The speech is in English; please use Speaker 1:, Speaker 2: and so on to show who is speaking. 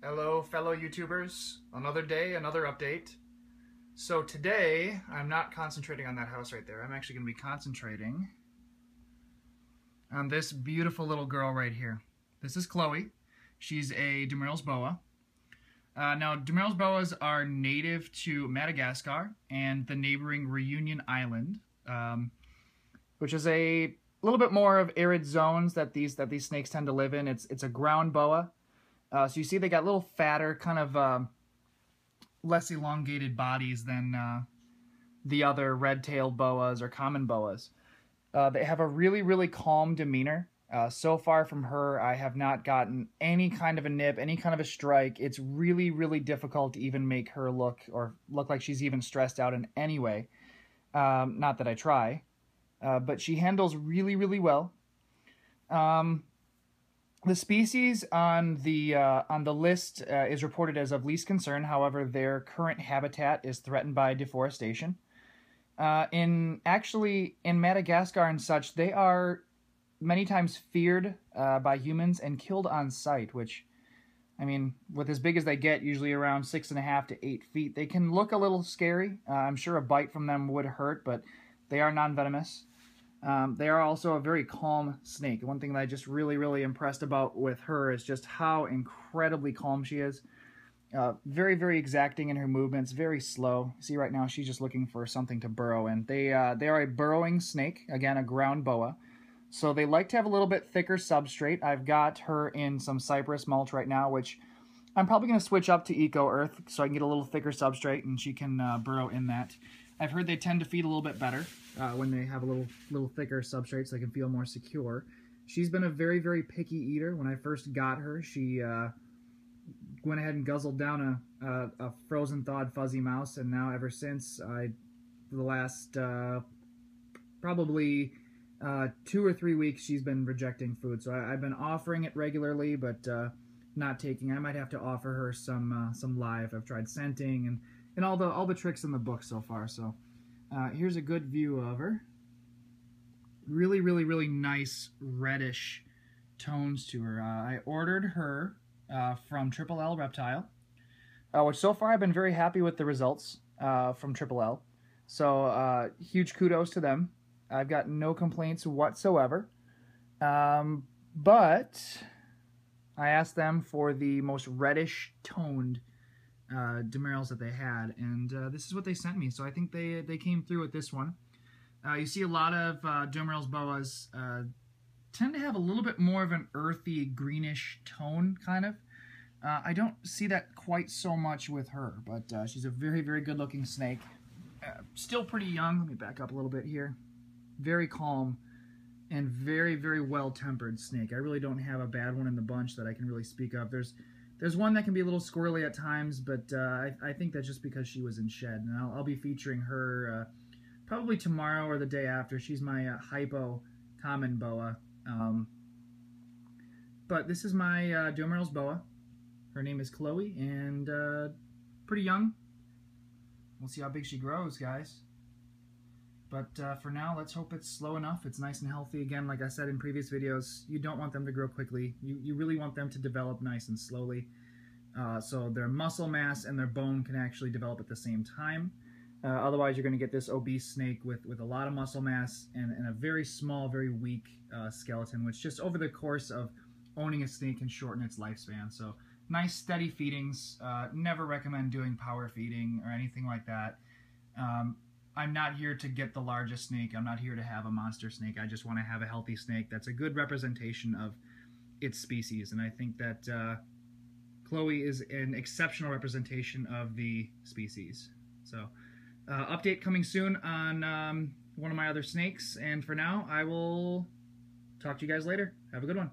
Speaker 1: Hello, fellow YouTubers. Another day, another update. So today, I'm not concentrating on that house right there. I'm actually going to be concentrating on this beautiful little girl right here. This is Chloe. She's a Dumeril's boa. Now, Dumeril's boas are native to Madagascar and the neighboring Reunion Island, which is a little bit more of arid zones that these snakes tend to live in. It's a ground boa. So you see they got a little fatter, kind of less elongated bodies than the other red-tailed boas or common boas. They have a really, really calm demeanor. So far from her, I have not gotten any kind of a nip, any kind of a strike. It's really, really difficult to even make her look like she's even stressed out in any way. Not that I try, but she handles really, really well. The species on the list is reported as of least concern. However, their current habitat is threatened by deforestation. In Madagascar and such, they are many times feared by humans and killed on sight, which, I mean, with as big as they get, usually around 6.5 to 8 feet, they can look a little scary. I'm sure a bite from them would hurt, but they are non-venomous. They are also a very calm snake. One thing that I just really, really impressed about with her is just how incredibly calm she is. Very, very exacting in her movements, very slow. See, right now she's just looking for something to burrow in. They are a burrowing snake, again, a ground boa. So they like to have a little bit thicker substrate. I've got her in some cypress mulch right now, which I'm probably going to switch up to Eco Earth so I can get a little thicker substrate and she can burrow in that. I've heard they tend to feed a little bit better when they have a little thicker substrate so they can feel more secure. She's been a very, very picky eater. When I first got her, she went ahead and guzzled down a frozen thawed fuzzy mouse, and now ever since, for the last probably 2 or 3 weeks, she's been rejecting food. So I've been offering it regularly, but not taking. I might have to offer her some live. I've tried scenting and all the tricks in the book so far. So here's a good view of her. Really, really, really nice reddish tones to her. I ordered her from Triple L Reptile, which so far I've been very happy with the results from Triple L. So huge kudos to them. I've got no complaints whatsoever. But I asked them for the most reddish toned Dumerils that they had, and this is what they sent me. So I think they came through with this one. You see a lot of Dumeril's boas tend to have a little bit more of an earthy greenish tone, kind of. I don't see that quite so much with her, but she's a very, very good looking snake. Still pretty young. Let me back up a little bit here. Very calm and very, very well-tempered snake. I really don't have a bad one in the bunch that I can really speak of. There's one that can be a little squirrely at times, but I think that's just because she was in shed. And I'll be featuring her probably tomorrow or the day after. She's my hypo common boa. But this is my Dumeril's boa. Her name is Chloe, and pretty young. We'll see how big she grows, guys. But for now, let's hope it's slow enough. It's nice and healthy. Again, like I said in previous videos, you don't want them to grow quickly. You really want them to develop nice and slowly. So their muscle mass and their bone can actually develop at the same time. Otherwise, you're going to get this obese snake with a lot of muscle mass and a very small, very weak skeleton, which just over the course of owning a snake can shorten its lifespan. So nice, steady feedings. Never recommend doing power feeding or anything like that. I'm not here to get the largest snake. I'm not here to have a monster snake. I just want to have a healthy snake that's a good representation of its species. And I think that Chloe is an exceptional representation of the species. So, update coming soon on one of my other snakes. And for now, I will talk to you guys later. Have a good one.